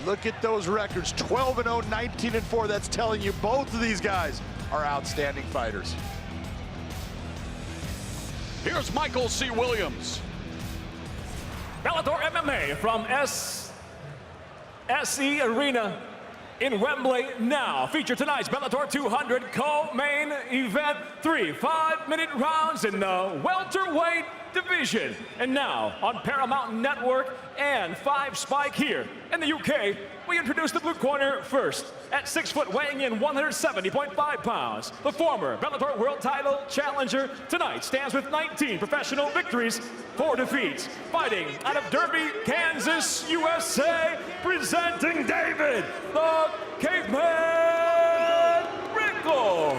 Look at those records, 12-0, 19-4. That's telling you both of these guys are outstanding fighters. Here's Macheal C. Williams. Bellator MMA from SE Arena in Wembley now. Feature tonight's Bellator 200 co-main event. 3 5-minute rounds in the welterweight division. And now on Paramount Network and 5 Spike here in the UK, we introduce the blue corner first. At 6 foot, weighing in 170.5 pounds, the former Bellator World Title challenger tonight stands with 19 professional victories, 4 defeats. Fighting out of Derby, Kansas, USA, presenting David the Caveman Rickles.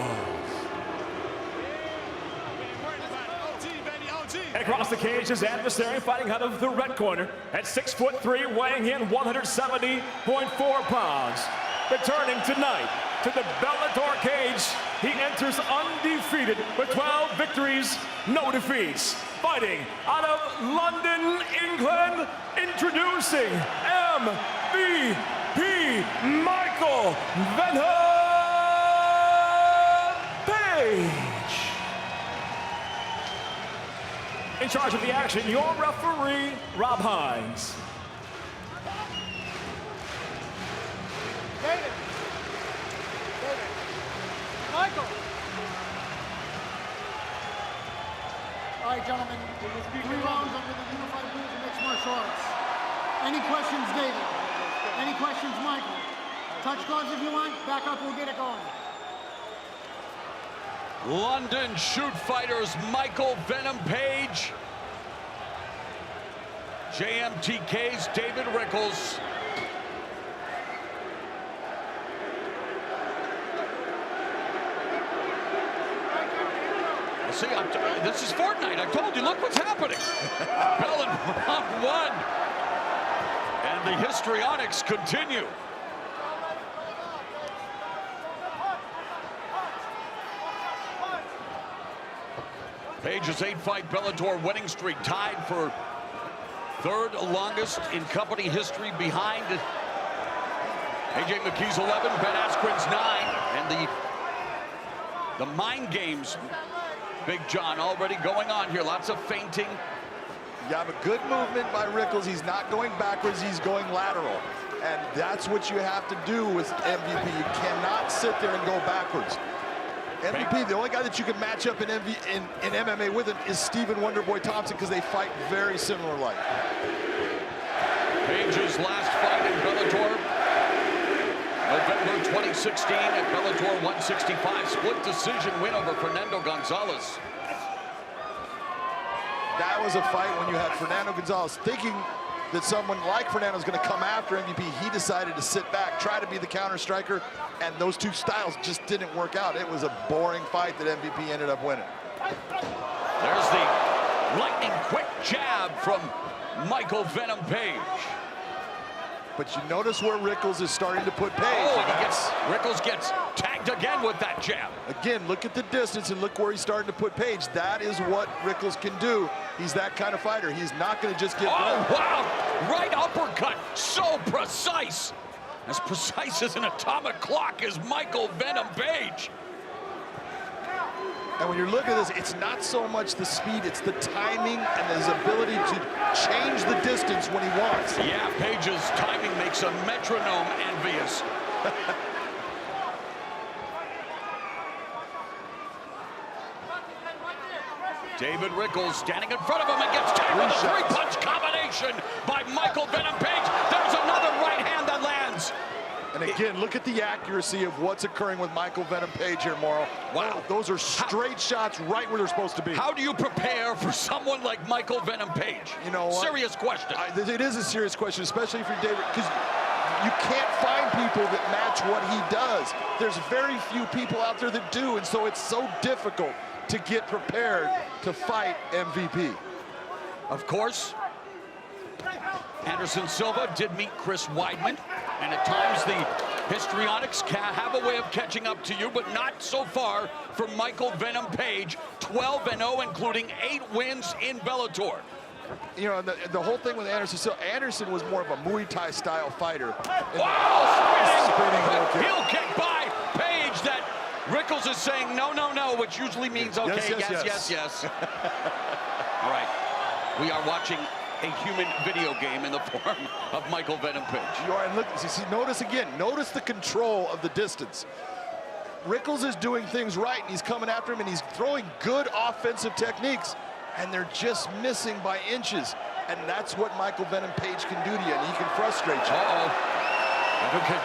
Across the cage, his adversary fighting out of the red corner at 6'3", weighing in 170.4 pounds. Returning tonight to the Bellator cage, he enters undefeated with 12 victories, no defeats. Fighting out of London, England, introducing MVP Michael Venom Page. In charge of the action, your referee, Rob Hines. David. Michael. All right, gentlemen, 3 rounds under the unified rules of mixed martial arts. Any questions, David? Any questions, Michael? Touch gloves if you want. Back up, we'll get it going. London shoot fighters Michael Venom Page. JMTK's David Rickles. See, this is Fortnite. I told you, look what's happening. Bell in round 1. And the histrionics continue. Page's 8-fight Bellator winning streak tied for 3rd longest in company history behind AJ McKee's 11, Ben Askren's 9, and the mind games, Big John, already going on here. Lots of feinting. You have a good movement by Rickles. He's not going backwards, he's going lateral. And that's what you have to do with MVP. You cannot sit there and go backwards. MVP, the only guy that you can match up in MMA with him is Stephen Wonderboy Thompson, because they fight very similar like. Page's last fight in Bellator, November 2016 at Bellator 165, split decision win over Fernando Gonzalez. That was a fight when you had Fernando Gonzalez thinking that someone like Fernando is going to come after MVP. He decided to sit back, try to be the counter striker, and those two styles just didn't work out. It was a boring fight that MVP ended up winning. There's the lightning quick jab from Michael Venom Page. But you notice where Rickles is starting to put Page. Oh, and Rickles gets tagged again with that jab. Again, look at the distance and look where he's starting to put Page. That is what Rickles can do. He's that kind of fighter. He's not going to just give up. Wow! Right uppercut, so precise. As precise as an atomic clock is Michael Venom Page. And when you're looking at this, it's not so much the speed, it's the timing and his ability to change the distance when he wants. Yeah, Page's timing makes a metronome envious. David Rickles standing in front of him and gets tagged with a 3-punch combination by Michael Venom Page. There's another right hand that lands. And again, look at the accuracy of what's occurring with Michael Venom Page here, Morrow. Wow, those are straight shots right where they're supposed to be. How do you prepare for someone like Michael Venom Page? You know what? Serious question. It is a serious question, especially if you're David, because you can't find people that match what he does. There's very few people out there that do, and so it's so difficult to get prepared to fight MVP. Of course, Anderson Silva did meet Chris Weidman, and at times the histrionics have a way of catching up to you, but not so far for Michael Venom Page. 12-0, including 8 wins in Bellator. you know, the whole thing with Anderson, so Anderson was more of a Muay Thai style fighter. Wow, spinning heel kick by Page that Rickles is saying no, no, no, which usually means okay, yes. All right, we are watching a human video game in the form of Michael Venom Page. You are, and look, see, notice again, notice the control of the distance. Rickles is doing things right, and he's coming after him, and he's throwing good offensive techniques, and they're just missing by inches. And that's what Michael Venom Page can do to you, and he can frustrate you. Okay.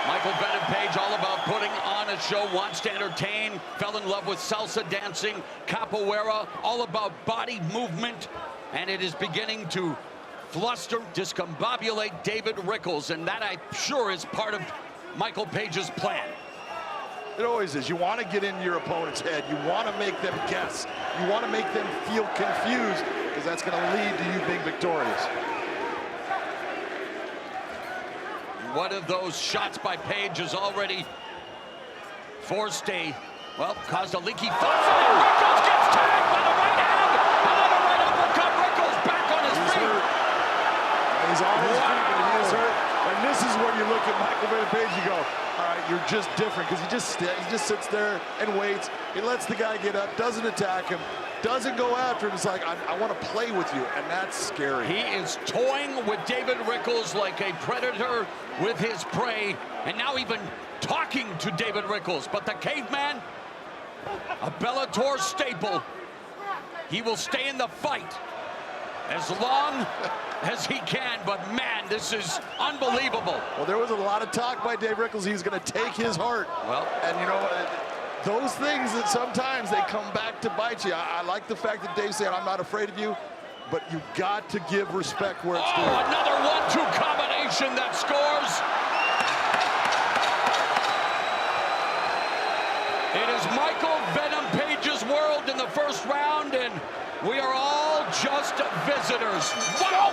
Michael Venom Page, all about putting on a show, wants to entertain, fell in love with salsa dancing, capoeira, all about body movement, and it is beginning to fluster, discombobulate David Rickles, and that, I'm sure, is part of Michael Page's plan. It always is. You want to get into your opponent's head. You want to make them guess. You want to make them feel confused, because that's going to lead to you being victorious. One of those shots by Page has already forced caused a leaky fall. Rickles gets tagged by the right hand. Another right uppercut. Rickles back on his feet. He's on his feet, but he is hurt. And this is where you look at Michael Venom Page, you go, all right, you're just different, because he just sits there and waits. He lets the guy get up, doesn't attack him, doesn't go after him. It's like, I want to play with you, and that's scary. He is toying with David Rickles like a predator with his prey, and now even talking to David Rickles. But the Caveman, a Bellator staple, he will stay in the fight as long as he can, but man, this is unbelievable. Well, there was a lot of talk by Dave Rickles. He was going to take his heart. Well, and you know, those things that sometimes they come back to bite you. I like the fact that Dave said, I'm not afraid of you, but you got to give respect where it's due. Another 1-2 combination that scores. It is Michael Venom Page's world in the first round, and we are all just visitors. Wow!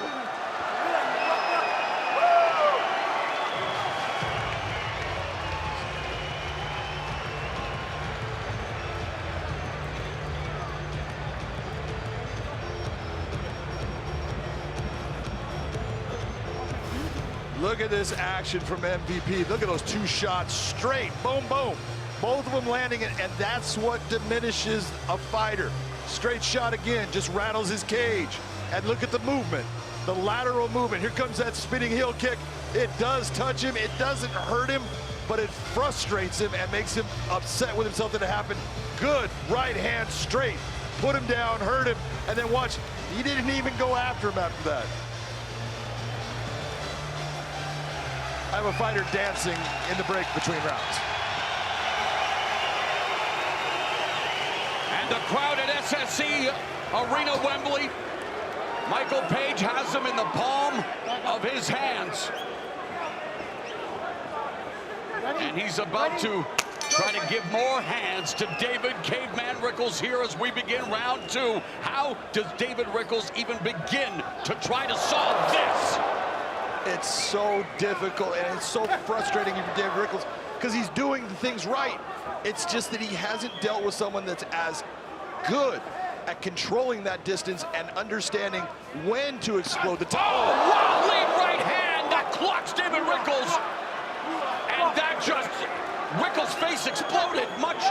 Look at this action from MVP. Look at those two shots straight. Boom, boom. Both of them landing it, and that's what diminishes a fighter. Straight shot again, just rattles his cage. And look at the movement, the lateral movement. Here comes that spinning heel kick. It does touch him, it doesn't hurt him, but it frustrates him and makes him upset with himself that it happened. Good right hand straight, put him down, hurt him, and then watch, he didn't even go after him after that. I have a fighter dancing in the break between rounds. And the crowd at SSC Arena Wembley, Michael Page has him in the palm of his hands. And he's about to try to give more hands to David Caveman Rickles here as we begin round two. How does David Rickles even begin to try to solve this? It's so difficult, and it's so frustrating for David Rickles because he's doing the things right. It's just that he hasn't dealt with someone that's as good at controlling that distance and understanding when to explode the top. Oh, wow, lead right hand that clocks David Rickles. And that just, Rickles' face exploded much,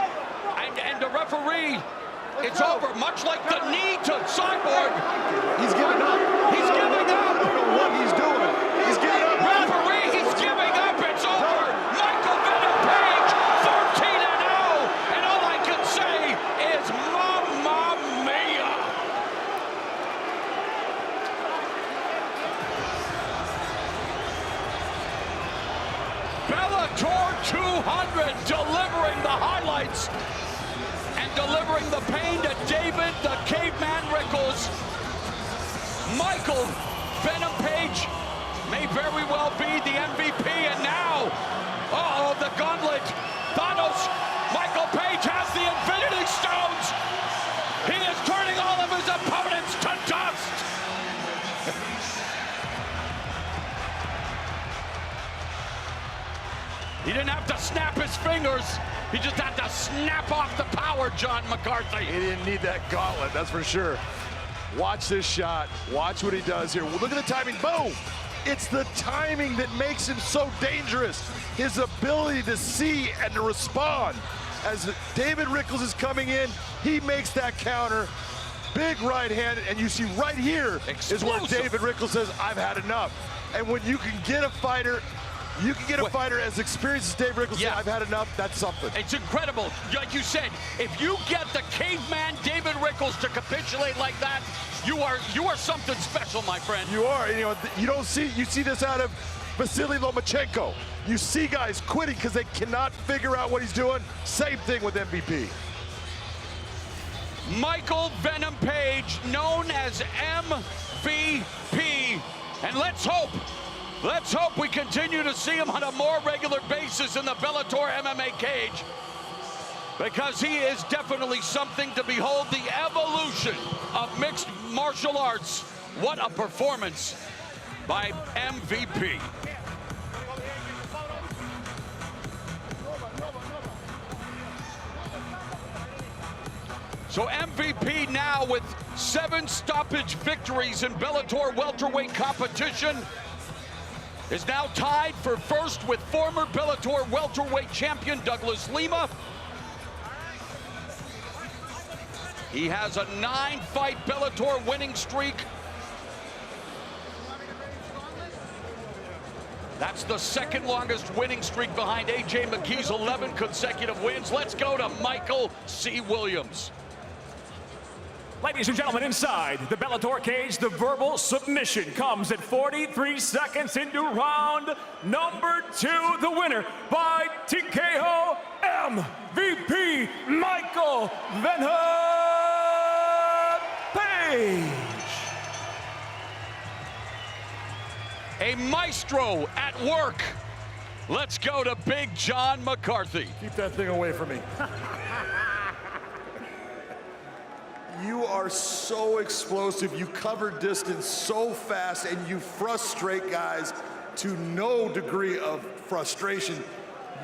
and the referee, it's over, much like the knee to Cyborg. He's giving up. He's giving up. I don't know what he's doing. He's giving up. Referee, he's giving up. It's over. Michael Venom Page, 13-0. And all I can say is Mamma Mia. Bellator 200 delivering the highlights and delivering the pain to David the Caveman Rickles. Michael Venom Page may very well be the MVP, and now, the gauntlet. Thanos, Michael Page has the Infinity Stones. He is turning all of his opponents to dust. He didn't have to snap his fingers. He just had to snap off the power, John McCarthy. He didn't need that gauntlet, that's for sure. Watch this shot. Watch what he does here. Well, look at the timing. Boom! It's the timing that makes him so dangerous. His ability to see and to respond. As David Rickles is coming in, he makes that counter. Big right hand, and you see right here is where David Rickles says, I've had enough. And when you can get a fighter, fighter as experienced as Dave Rickles, I've had enough, that's something. It's incredible. Like you said, if you get the caveman David Rickles to capitulate like that, you are something special, my friend. You are. You know, you see this out of Vasily Lomachenko. You see guys quitting because they cannot figure out what he's doing. Same thing with MVP. Michael Venom Page, known as MVP. And let's hope we continue to see him on a more regular basis in the Bellator MMA cage, because he is definitely something to behold. The evolution of mixed martial arts. What a performance by MVP. So MVP now with 7 stoppage victories in Bellator welterweight competition is now tied for first with former Bellator welterweight champion Douglas Lima. He has a 9-fight Bellator winning streak. That's the second longest winning streak behind A.J. McKee's 11 consecutive wins. Let's go to Michael C. Williams. Ladies and gentlemen, inside the Bellator cage, the verbal submission comes at 43 seconds into round number 2. The winner by TKO, MVP Michael Venom Page. A maestro at work. Let's go to Big John McCarthy. Keep that thing away from me. You are so explosive, you cover distance so fast, and you frustrate guys to no degree of frustration.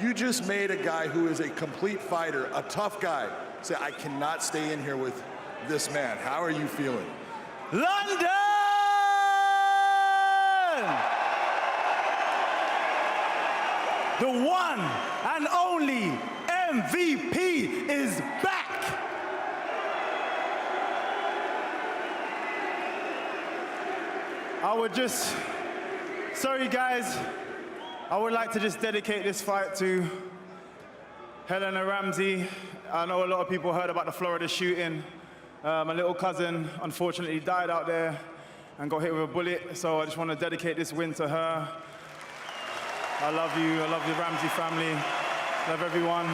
You just made a guy who is a complete fighter, a tough guy, say, I cannot stay in here with this man. How are you feeling? London! The one and only MVP is back! Sorry guys, I would like to just dedicate this fight to Helena Ramsey. I know a lot of people heard about the Florida shooting. My little cousin unfortunately died out there and got hit with a bullet, so I just want to dedicate this win to her. I love you, I love the Ramsey family, love everyone.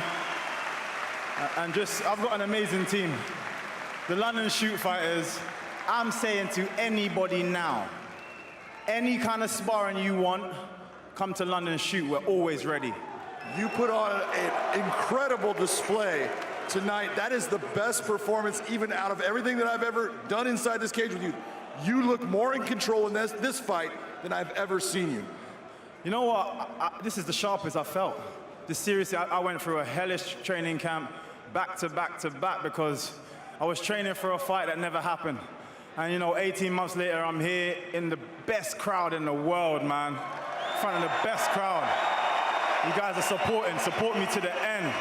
And I've got an amazing team. The London Shoot Fighters, I'm saying to anybody now, any kind of sparring you want, come to London Shoot, we're always ready. You put on an incredible display tonight. That is the best performance even out of everything that I've ever done inside this cage with you. You look more in control in this fight than I've ever seen you. You know what, this is the sharpest I felt. Seriously, I went through a hellish training camp back to back to back because I was training for a fight that never happened. And you know, 18 months later, I'm here in the best crowd in the world, man. In front of the best crowd. You guys are support me to the end.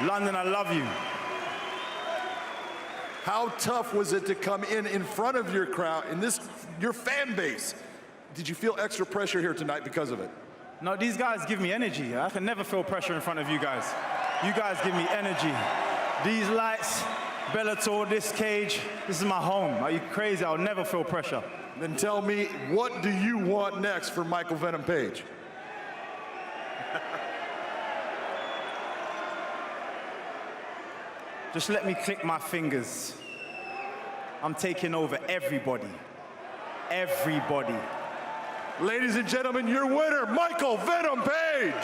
London, I love you. How tough was it to come in front of your crowd, your fan base? Did you feel extra pressure here tonight because of it? No, these guys give me energy. I can never feel pressure in front of you guys. You guys give me energy. These lights, Bellator, this cage, this is my home. Are you crazy? I'll never feel pressure. Then tell me, what do you want next for Michael Venom Page? Just let me click my fingers. I'm taking over everybody. Everybody. Ladies and gentlemen, your winner, Michael Venom Page.